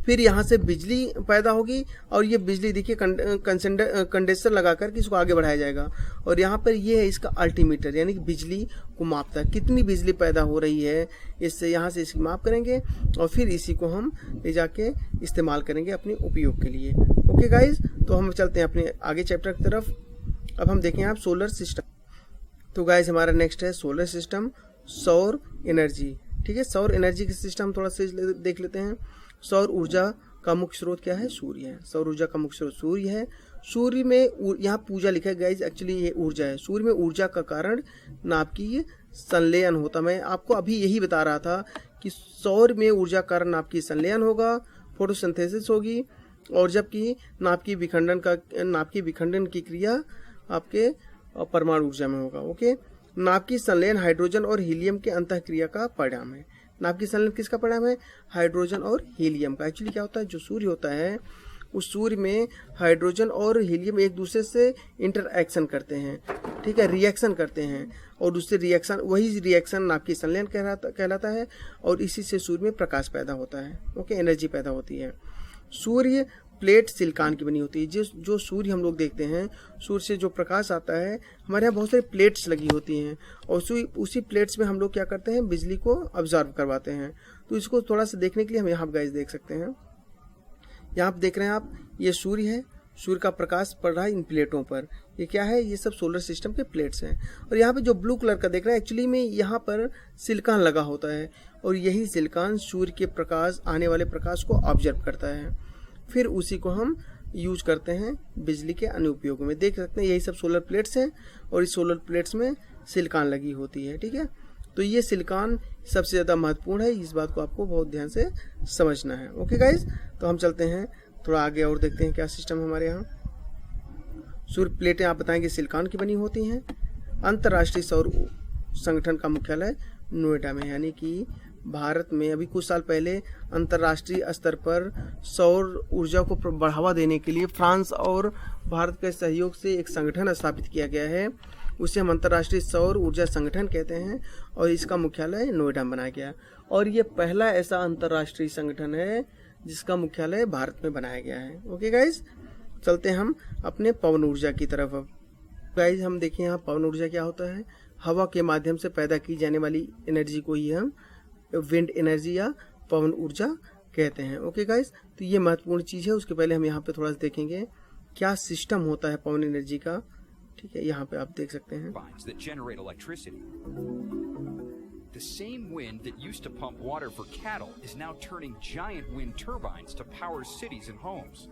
फिर यहाँ से बिजली पैदा होगी, और ये बिजली देखिए कंडेंसर लगा करके इसको आगे बढ़ाया जाएगा। और यहाँ पर ये है इसका अल्टीमीटर, यानी कि बिजली को मापता है, कितनी बिजली पैदा हो रही है, इससे यहाँ से इसकी माप करेंगे और फिर इसी को हम ले जाके इस्तेमाल करेंगे अपने उपयोग के लिए। ओके गाइज, तो हम चलते हैं अपने आगे चैप्टर की तरफ। अब हम देखें आप सोलर सिस्टम। तो गाइज हमारा नेक्स्ट है सोलर सिस्टम, सौर एनर्जी, ठीक है। सौर एनर्जी का सिस्टम थोड़ा सा देख लेते हैं। सौर ऊर्जा का मुख्य स्रोत क्या है, सूर्य है। सौर ऊर्जा का मुख्य स्रोत सूर्य है। सूर्य में यहाँ पूजा लिखा है गाइज, एक्चुअली ये ऊर्जा है। सूर्य में ऊर्जा का कारण नाभिकीय संलयन होता। मैं आपको अभी यही बता रहा था कि सौर में ऊर्जा का कारण नाभिकीय संलयन होगा, फोटोसिंथेसिस होगी, और जबकि नाभिकीय विखंडन की क्रिया आपके परमाणु ऊर्जा में होगा। ओके, नाभिकीय संलयन हाइड्रोजन और हीलियम के अंतःक्रिया का परिणाम है। नाभिकीय संलयन किसका परिणाम है, हाइड्रोजन और हीलियम का। एक्चुअली क्या होता है, जो सूर्य होता है उस सूर्य में हाइड्रोजन और हीलियम एक दूसरे से इंटरएक्शन करते हैं, ठीक है, रिएक्शन करते हैं और उससे रिएक्शन, वही रिएक्शन नाभिकीय संलयन कहलाता है और इसी से सूर्य में प्रकाश पैदा होता है। ओके, एनर्जी पैदा होती है। सूर्य प्लेट सिलिकॉन की बनी होती है। जो सूर्य हम लोग देखते हैं, सूर्य से जो प्रकाश आता है, हमारे यहाँ बहुत सारी प्लेट्स लगी होती हैं और उसी प्लेट्स में हम लोग क्या करते हैं, बिजली को ऑब्जर्व करवाते हैं। तो इसको थोड़ा सा देखने के लिए हम यहाँ गाइस देख सकते हैं। यहाँ आप देख रहे हैं आप, ये सूर्य है, सूर्य का प्रकाश पड़ रहा है इन प्लेटों पर। ये क्या है, ये सब सोलर सिस्टम के प्लेट्स हैं। और यहाँ पे जो ब्लू कलर का देख रहे हैं, एक्चुअली में यहाँ पर सिलिकॉन लगा होता है और यही सिलिकॉन सूर्य के प्रकाश, आने वाले प्रकाश को ऑब्जर्व करता है। फिर उसी को हम यूज करते हैं बिजली के अन्य उपयोगों में। देख सकते हैं यही सब सोलर प्लेट्स हैं और इस सोलर प्लेट्स में सिलिकॉन लगी होती है। ठीक है, तो ये सिलिकॉन सबसे ज़्यादा महत्वपूर्ण है, इस बात को आपको बहुत ध्यान से समझना है। ओके गाइज, तो हम चलते हैं थोड़ा आगे और देखते हैं क्या सिस्टम है हमारे यहाँ। सूर्य प्लेटें आप बताएंगे सिलिकॉन की बनी होती हैं। अंतर्राष्ट्रीय सौर संगठन का मुख्यालय नोएडा में, यानी कि भारत में अभी कुछ साल पहले अंतर्राष्ट्रीय स्तर पर सौर ऊर्जा को बढ़ावा देने के लिए फ्रांस और भारत के सहयोग से एक संगठन स्थापित किया गया है। उसे हम अंतर्राष्ट्रीय सौर ऊर्जा संगठन कहते हैं और इसका मुख्यालय नोएडा में बनाया गया। और ये पहला ऐसा अंतर्राष्ट्रीय संगठन है जिसका मुख्यालय भारत में बनाया गया है। ओके गाइज, चलते हैं हम अपने पवन ऊर्जा की तरफ। अब गाइज हम देखें यहाँ पवन ऊर्जा क्या होता है। हवा के माध्यम से पैदा की जाने वाली एनर्जी को ही हम विंड एनर्जी या पवन ऊर्जा कहते हैं। ओके गाइज, तो ये महत्वपूर्ण चीज़ है। उसके पहले हम यहाँ पे थोड़ा सा देखेंगे क्या सिस्टम होता है पवन एनर्जी का। ठीक है, यहाँ पे आप देख सकते हैं। The same wind that used to pump water for cattle is now turning giant wind turbines to power cities and homes.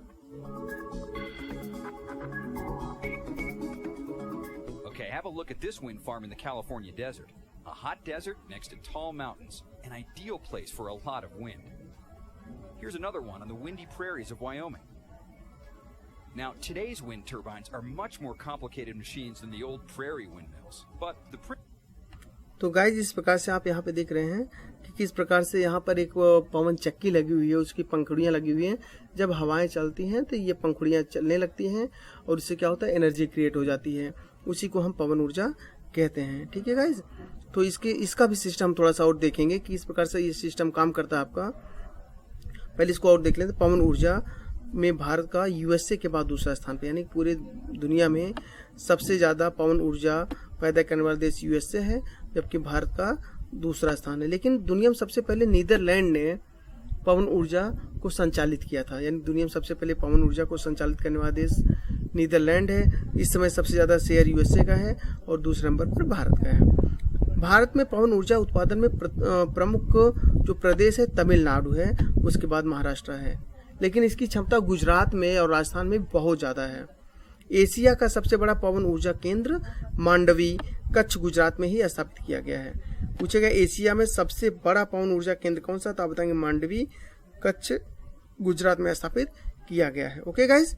Okay, have a look at this wind farm in the California desert. A hot desert next to tall mountains, an ideal place for a lot of wind. Here's another one on the windy prairies of Wyoming. Now, today's wind turbines are much more complicated machines than the old prairie windmills, but the तो guys इस प्रकार से आप यहाँ पे देख रहे हैं कि किस प्रकार से यहाँ पर एक पवन चक्की लगी हुई है, उसकी पंखुड़ियाँ लगी हुई हैं। जब हवाएं चलती हैं तो ये पंखुड़ियाँ चलने लगती हैं और इससे क्या होता है, एनर्जी क्रिएट हो जाती है। उसी को हम पवन ऊर्जा कहते हैं। ठीक है गाइज, तो इसका भी सिस्टम थोड़ा सा और देखेंगे कि इस प्रकार से ये सिस्टम काम करता है आपका। पहले इसको और देख लें। तो पवन ऊर्जा में भारत का यूएसए के बाद दूसरा स्थान पे, यानी पूरे दुनिया में सबसे ज़्यादा पवन ऊर्जा पैदा करने वाला देश यूएसए है, जबकि भारत का दूसरा स्थान है। लेकिन दुनिया में सबसे पहले नीदरलैंड ने पवन ऊर्जा को संचालित किया था, यानी दुनिया में सबसे पहले पवन ऊर्जा को संचालित करने वाला देश नीदरलैंड है। इस समय सबसे ज़्यादा शेयर यूएसए का है और दूसरे नंबर पर भारत का है। भारत में पवन ऊर्जा उत्पादन में प्रमुख जो प्रदेश है तमिलनाडु है, उसके बाद महाराष्ट्र है। लेकिन इसकी क्षमता गुजरात में और राजस्थान में बहुत ज़्यादा है। एशिया का सबसे बड़ा पवन ऊर्जा केंद्र मांडवी कच्छ गुजरात में ही स्थापित किया गया है। पूछेगा एशिया में सबसे बड़ा पवन ऊर्जा केंद्र कौन सा, तो आप बताएंगे मांडवी कच्छ गुजरात में स्थापित किया गया है। ओके गाइज,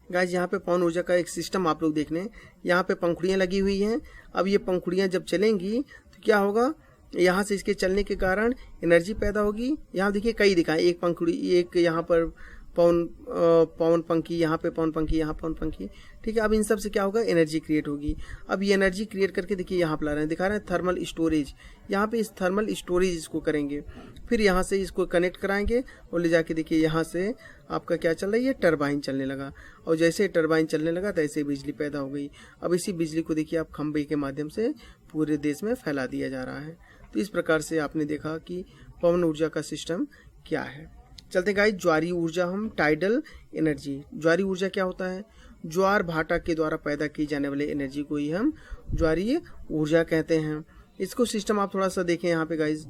यहाँ पे पवन ऊर्जा का एक सिस्टम आप लोग देख लें। यहाँ पे पंखुड़ियाँ लगी हुई हैं। अब ये पंखुड़ियाँ जब चलेंगी तो क्या होगा, यहाँ से इसके चलने के कारण एनर्जी पैदा होगी। यहाँ देखिए कई दिखाएं, एक पंखुड़ी, एक यहाँ पर पवन पंखी, यहाँ पे पवन पंखी, यहाँ पवन पंखी। ठीक है, अब इन सब से क्या होगा, एनर्जी क्रिएट होगी। अब ये एनर्जी क्रिएट करके देखिए यहाँ पे ला रहे हैं, दिखा रहे हैं थर्मल स्टोरेज। यहाँ पे इस थर्मल स्टोरेज इसको करेंगे, फिर यहाँ से इसको कनेक्ट कराएंगे और ले जाके देखिए यहाँ से आपका क्या चल रहा है, ये टरबाइन चलने लगा। और जैसे टरबाइन चलने लगा तो ऐसे बिजली पैदा हो गई। अब इसी बिजली को देखिए आप खंभे के माध्यम से पूरे देश में फैला दिया जा रहा है। तो इस प्रकार से आपने देखा कि पवन ऊर्जा का सिस्टम क्या है। चलते गाइस ज्वारीय ऊर्जा, हम टाइडल एनर्जी। ज्वारीय ऊर्जा क्या होता है, ज्वार भाटा के द्वारा पैदा की जाने वाली एनर्जी को ही हम ज्वारीय ऊर्जा कहते हैं। इसको सिस्टम आप थोड़ा सा देखें यहाँ पे गाइस,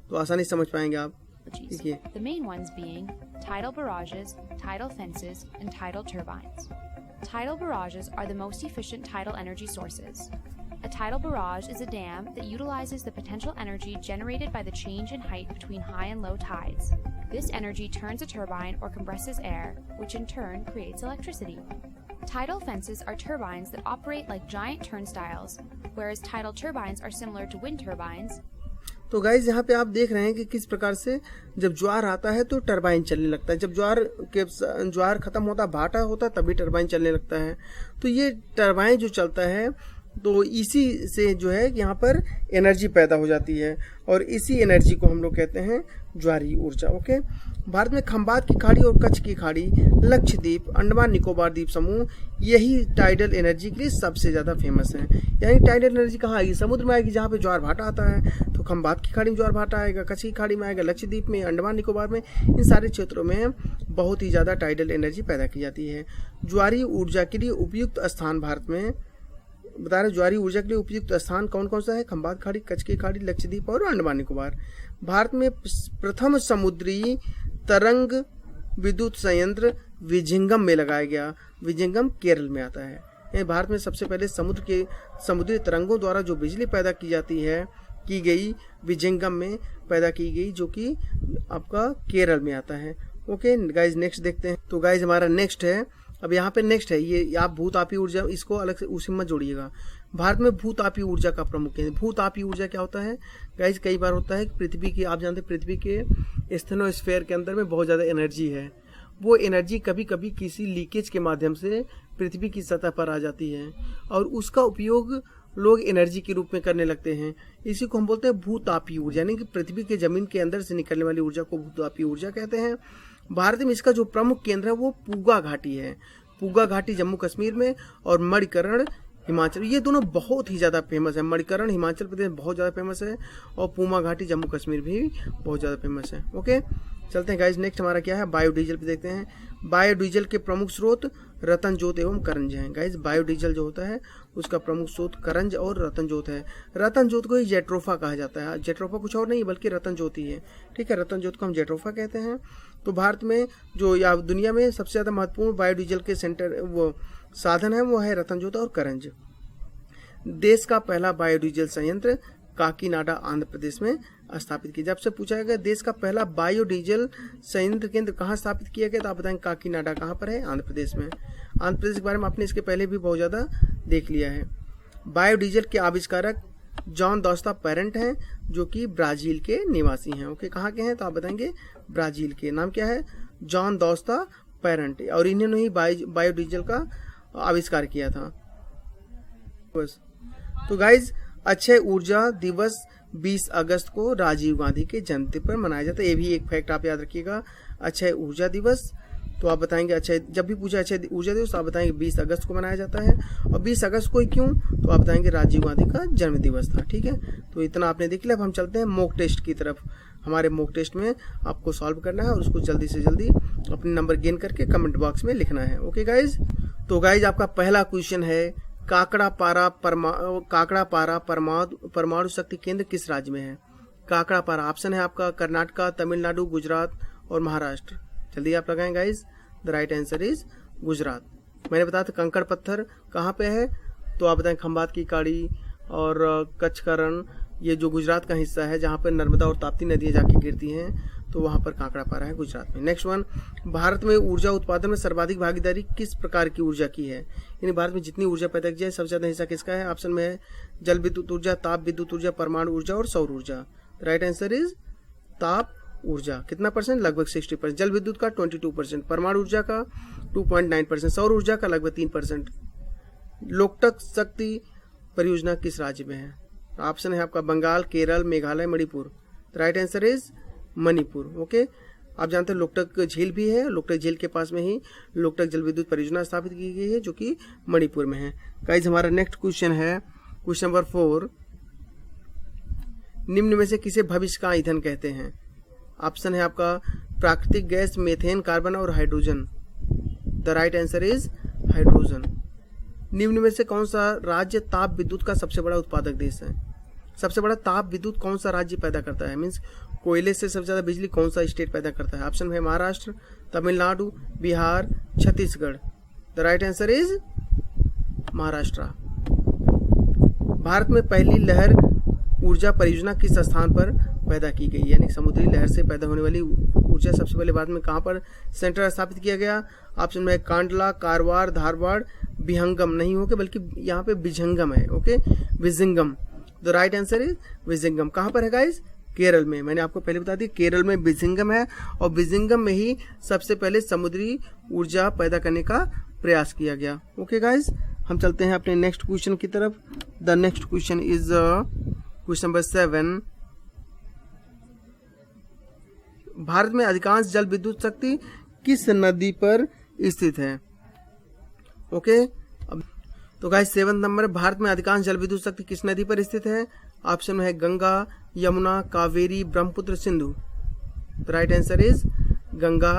तो आसानी समझ पाएंगे आप। देखिए The main ones being tidal barrages, tidal fences, and tidal turbines. Tidal barrages are the most efficient tidal energy sources. A tidal barrage is a dam that utilizes the potential energy generated by the change in height between high and low tides. This energy turns a turbine or compresses air, which in turn creates electricity. Tidal fences are turbines that operate like giant turnstiles, whereas tidal turbines are similar to wind turbines. तो guys यहाँ पे आप देख रहे हैं कि किस प्रकार से जब ज्वार आता है तो टरबाइन चलने लगता है, जब ज्वार खत्म होता, भाटा होता, तभी टरबाइन चलने लगता है। तो ये टरबाइन जो चलता है तो इसी से जो है यहाँ पर एनर्जी पैदा हो जाती है और इसी एनर्जी को हम लोग कहते हैं ज्वारीय ऊर्जा। ओके, भारत में खंबात की खाड़ी और कच्छ की खाड़ी, लक्षद्वीप, अंडमान निकोबार द्वीप समूह यही टाइडल एनर्जी के लिए सबसे ज़्यादा फेमस है। यानी टाइडल एनर्जी कहाँ आएगी? समुद्र में आएगी, जहाँ पे ज्वार भाटा आता है। तो खंबात की खाड़ी में ज्वार भाटा आएगा, कच्छ की खाड़ी में आएगा, लक्षद्वीप में, अंडमान निकोबार में, इन सारे क्षेत्रों में बहुत ही ज़्यादा टाइडल एनर्जी पैदा की जाती है। ज्वारीय ऊर्जा के लिए उपयुक्त स्थान भारत में बता रहे, ज्वारीय ऊर्जा के लिए उपयुक्त स्थान कौन कौन सा है? खंबात खाड़ी, कच्छ की खाड़ी, लक्षद्वीप और अंडमान निकोबार। भारत में प्रथम समुद्री तरंग विद्युत संयंत्र विजिंगम में लगाया गया। विजिंगम केरल में आता है। भारत में सबसे पहले समुद्री तरंगों द्वारा जो बिजली पैदा की जाती है की गई विजिंगम में पैदा की गई, जो कि आपका केरल में आता है। ओके गाइज, नेक्स्ट देखते हैं। तो गाइज हमारा नेक्स्ट है, अब यहाँ पे नेक्स्ट है ये, आप भूतापीय ऊर्जा, इसको अलग से उसी मत जोड़िएगा। भारत में भूतापीय ऊर्जा का प्रमुख केंद्र। भूतापीय ऊर्जा क्या होता है गाइज? कई बार होता है कि पृथ्वी की, आप जानते हैं पृथ्वी के स्टेनोस्फेयर के अंदर में बहुत ज़्यादा एनर्जी है। वो एनर्जी कभी कभी किसी लीकेज के माध्यम से पृथ्वी की सतह पर आ जाती है और उसका उपयोग लोग एनर्जी के रूप में करने लगते हैं। इसी को हम बोलते हैं भूतापीय ऊर्जा, यानी कि पृथ्वी के जमीन के अंदर से निकलने वाली ऊर्जा को भूतापीय ऊर्जा कहते हैं। भारत में इसका जो प्रमुख केंद्र है वो पूगा घाटी है। पूगा घाटी जम्मू कश्मीर में और मणिकरण हिमाचल, ये दोनों बहुत ही ज़्यादा फेमस है। मणिकरण हिमाचल प्रदेश बहुत ज़्यादा फेमस है और पूमा घाटी जम्मू कश्मीर भी बहुत ज़्यादा फेमस है। ओके, चलते हैं गाइज, नेक्स्ट हमारा क्या है? बायोडीजल पे देखते हैं। बायोडीजल के प्रमुख स्रोत रतनजोत एवं करंज हैं। गाइज बायोडीजल जो होता है उसका प्रमुख स्रोत करंज और रतनजोत है। रतनजोत को ही जेट्रोफा कहा जाता है। जेट्रोफा कुछ और नहीं बल्कि रतनजोत ही है। ठीक है, रतनजोत को हम जेट्रोफा कहते हैं। तो भारत में जो या दुनिया में सबसे ज़्यादा महत्वपूर्ण बायोडीजल के सेंटर वो साधन है वो है रतनजोत और करंज। देश का पहला बायोडीजल संयंत्र काकीनाडा आंध्र प्रदेश में स्थापित किया। जब से पूछा गया देश का पहला बायोडीजल संयंत्र केंद्र कहाँ स्थापित किया गया तो आप बताएंगे काकीनाडा कहाँ पर है? आंध्र प्रदेश में। आंध्र प्रदेश के बारे में आपने इसके पहले भी बहुत ज़्यादा देख लिया है। बायोडीजल के आविष्कारक जॉन डॉस्टा पेरेंट हैं जो कि ब्राज़ील के निवासी हैं। ओके, कहाँ के हैं तो आप बताएंगे ब्राज़ील के। नाम क्या है? जॉन डॉस्टा पेरेंट, और इन्होंने ही बायोडीजल का आविष्कार किया था। बस तो गाइज, अक्षय ऊर्जा दिवस 20 अगस्त को राजीव गांधी के जयंती पर मनाया जाता है। ये भी एक फैक्ट आप याद रखिएगा, अक्षय ऊर्जा दिवस। तो आप बताएंगे अक्षय, जब भी पूछा अक्षय ऊर्जा दिवस तो आप बताएंगे 20 अगस्त को मनाया जाता है। और 20 अगस्त को ही क्यों तो आप बताएंगे राजीव गांधी का जन्म दिवस था। ठीक है, तो इतना आपने देख लिया। अब हम चलते हैं मॉक टेस्ट की तरफ। हमारे मॉक टेस्ट में आपको सॉल्व करना है और उसको जल्दी से जल्दी अपने नंबर गेन करके कमेंट बॉक्स में लिखना है। ओके गाइज, तो गाइज आपका पहला क्वेश्चन है काकड़ापारा परमाणु शक्ति केंद्र किस राज्य में है? काकड़ापारा ऑप्शन है आपका कर्नाटका, तमिलनाडु, गुजरात और महाराष्ट्र। जल्दी आप लगाएं guys. The right answer is Gujarat. मैंने बताया था कंकड़ पत्थर कहाँ पे है तो आप बताएं खंबात की खाड़ी और कच्छ का रण, ये जो गुजरात का हिस्सा है जहाँ पर नर्मदा और ताप्ती नदियाँ जाके गिरती हैं तो वहाँ पर काकड़ापारा है गुजरात में। नेक्स्ट वन, भारत में ऊर्जा उत्पादन में सर्वाधिक भागीदारी किस प्रकार की ऊर्जा की है? यानी भारत में जितनी ऊर्जा पैदा की जाए सबसे ज़्यादा हिस्सा किसका है? ऑप्शन में है जल विद्युत ऊर्जा, ताप विद्युत ऊर्जा, परमाणु ऊर्जा और सौर ऊर्जा। राइट आंसर इज ताप ऊर्जा। कितना परसेंट? लगभग 60%। जल विद्युत का 22%, परमाणु ऊर्जा का 2.9%, सौर ऊर्जा का लगभग 3%। लोकटक शक्ति परियोजना किस राज्य में है? ऑप्शन है आपका Bengal, Kerala, Meghalaya, Manipur. Right answer is Manipur. Okay, आप जानते हैं लोकटक झील भी है, लोकटक झील के पास में ही लोकटक जल विद्युत परियोजना स्थापित की गई है जो कि मणिपुर में है। गाइस हमारा नेक्स्ट क्वेश्चन है क्वेश्चन नंबर 4, निम्न में से किसे भविष्य का ईंधन कहते हैं? ऑप्शन है आपका प्राकृतिक गैस, मीथेन, कार्बन और hydrogen. The right answer is hydrogen. निम्न में से कौन सा राज्य ताप विद्युत का सबसे बड़ा उत्पादक देश है? सबसे बड़ा ताप विद्युत कौन सा राज्य पैदा करता है? मीन्स कोयले से सबसे ज़्यादा बिजली कौन सा स्टेट पैदा करता है? ऑप्शन है Maharashtra, Tamil Nadu, Bihar, Chhattisgarh. The right answer is Maharashtra. Bharat में पहली लहर ऊर्जा परियोजना किस स्थान पर पैदा की गई? यानी समुद्री लहर से पैदा होने वाली ऊर्जा सबसे पहले भारत में कहाँ पर सेंटर स्थापित किया गया? ऑप्शन में कांडला, कारवार, धारवाड़, विहंगम। नहीं होके बल्कि यहाँ पे विझंगम है। Okay, Vizhinjam. The right answer is Vizhinjam. कहाँ पर है गाइस? केरल में, मैंने आपको पहले बता दी केरल में बिजिंगम है, और बिजिंगम में ही सबसे पहले समुद्री ऊर्जा पैदा करने का प्रयास किया गया। ओके गाइज, हम चलते हैं अपने नेक्स्ट क्वेश्चन की तरफ। The next question is question number 7। Bharat में अधिकांश जल विद्युत शक्ति किस नदी पर स्थित है? ओके, अब तो गाइस 7 नंबर, भारत में अधिकांश जल विद्युत शक्ति किस नदी पर स्थित है? ऑप्शन में है Ganga, Yamuna, Kaveri, Brahmaputra, Sindhu. The right answer is Ganga,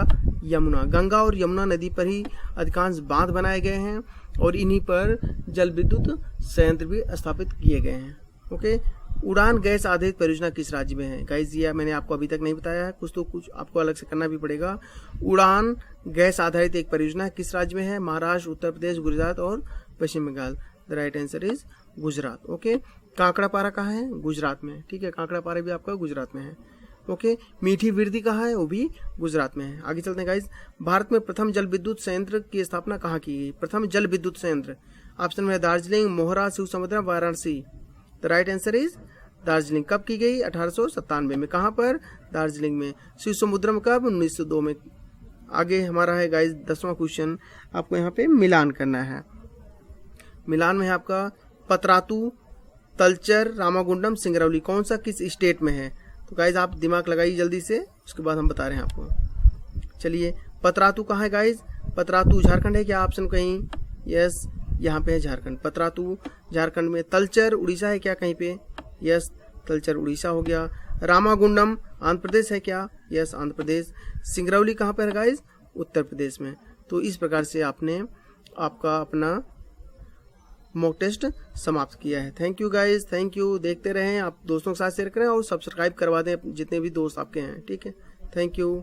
Yamuna. Ganga और यमुना नदी पर ही अधिकांश बांध बनाए गए हैं और इन्हीं पर जल विद्युत संयंत्र भी स्थापित किए गए हैं। ओके, उड़ान गैस आधारित परियोजना किस राज्य में है? गाइस ये मैंने आपको अभी तक नहीं बताया है, कुछ आपको अलग से करना भी पड़ेगा। उड़ान गैस आधारित एक परियोजना किस राज्य में है? महाराष्ट्र, उत्तर प्रदेश, गुजरात और Paschim Bengal. The right answer is Gujarat. Okay, Kakrapar कहाँ है? गुजरात में। ठीक है, काकड़ापारा भी आपका गुजरात में है। ओके, मीठी विरदी कहाँ है? वो भी गुजरात में है। आगे चलते हैं गाइस, भारत में प्रथम जल विद्युत संयंत्र की स्थापना कहाँ की गई? प्रथम जल विद्युत संयंत्र, ऑप्शन में है Darjeeling, Mohra, Shivasamudra, Varanasi. The right answer is Darjeeling. कब की गई? 1897 में। कहाँ पर? दार्जिलिंग में। शिवसमुद्रम कब? 1902 में। आगे हमारा है गाइस 10वां क्वेश्चन, आपको यहाँ पे मिलान करना है। मिलान में है आपका पतरातू, तलचर, रामागुंडम, सिंगरौली, कौन सा किस स्टेट में है? तो गाइज आप दिमाग लगाइए जल्दी से, उसके बाद हम बता रहे हैं आपको। चलिए, पतरातू कहाँ है गाइज? पतरातू झारखंड है क्या? ऑप्शन कहीं? यस, यहाँ पे है झारखंड। पतरातू झारखंड में। तलचर उड़ीसा है क्या कहीं पे? यस, तलचर उड़ीसा हो गया। रामागुंडम आंध्र प्रदेश है क्या? यस, आंध्र प्रदेश। सिंगरौली कहाँ पर है गाइज? उत्तर प्रदेश में। तो इस प्रकार से आपने आपका अपना मॉक टेस्ट समाप्त किया है। Thank you guys, thank you. देखते रहें, आप दोस्तों के साथ शेयर करें और सब्सक्राइब करवा दें जितने भी दोस्त आपके हैं। ठीक है, थैंक यू।